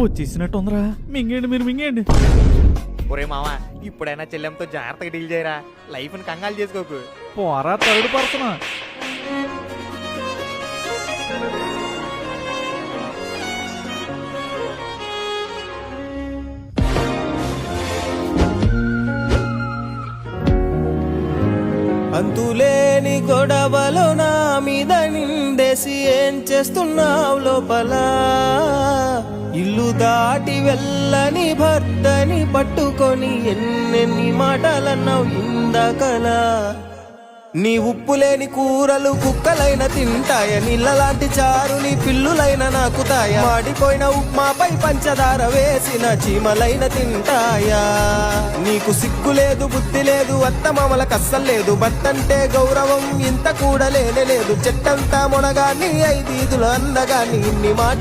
వచ్చేసినట్టు ఉందిరా. మింగేయండి, మీరు మింగేయండి. ఒరే మామ, ఇప్పుడైనా చెల్లెంతో జాగ్రత్తగా డీల్ చేయరా. లైఫ్ని కంగాలు చేసుకోకు. పోరా థర్డ్ పర్సన్. అంతులేని గొడవలో నా మీద నిండేసి ఏం చేస్తున్నావు లోపల? ఇల్లు దాటి వెళ్ళని భర్తని పట్టుకొని ఎన్నెన్ని మాటలన్నావు ఇందాకలా. నీ ఉప్పులేని కూరలు కుక్కలైన తింటాయ, నీళ్ళలాంటి చారు నీ పిల్లులైన నాకుతాయ, మాడిపోయిన ఉప్మాపై పంచదార వేసిన చీమలైన తింటాయా? నీకు సిగ్గు లేదు, బుద్ధి లేదు, అత్తమామల కస్సలు లేదు, భర్తంటే గౌరవం ఇంత కూడా లేనే లేదు. చెట్టంతా మొనగాని 5 అందగాని ఇన్ని మాట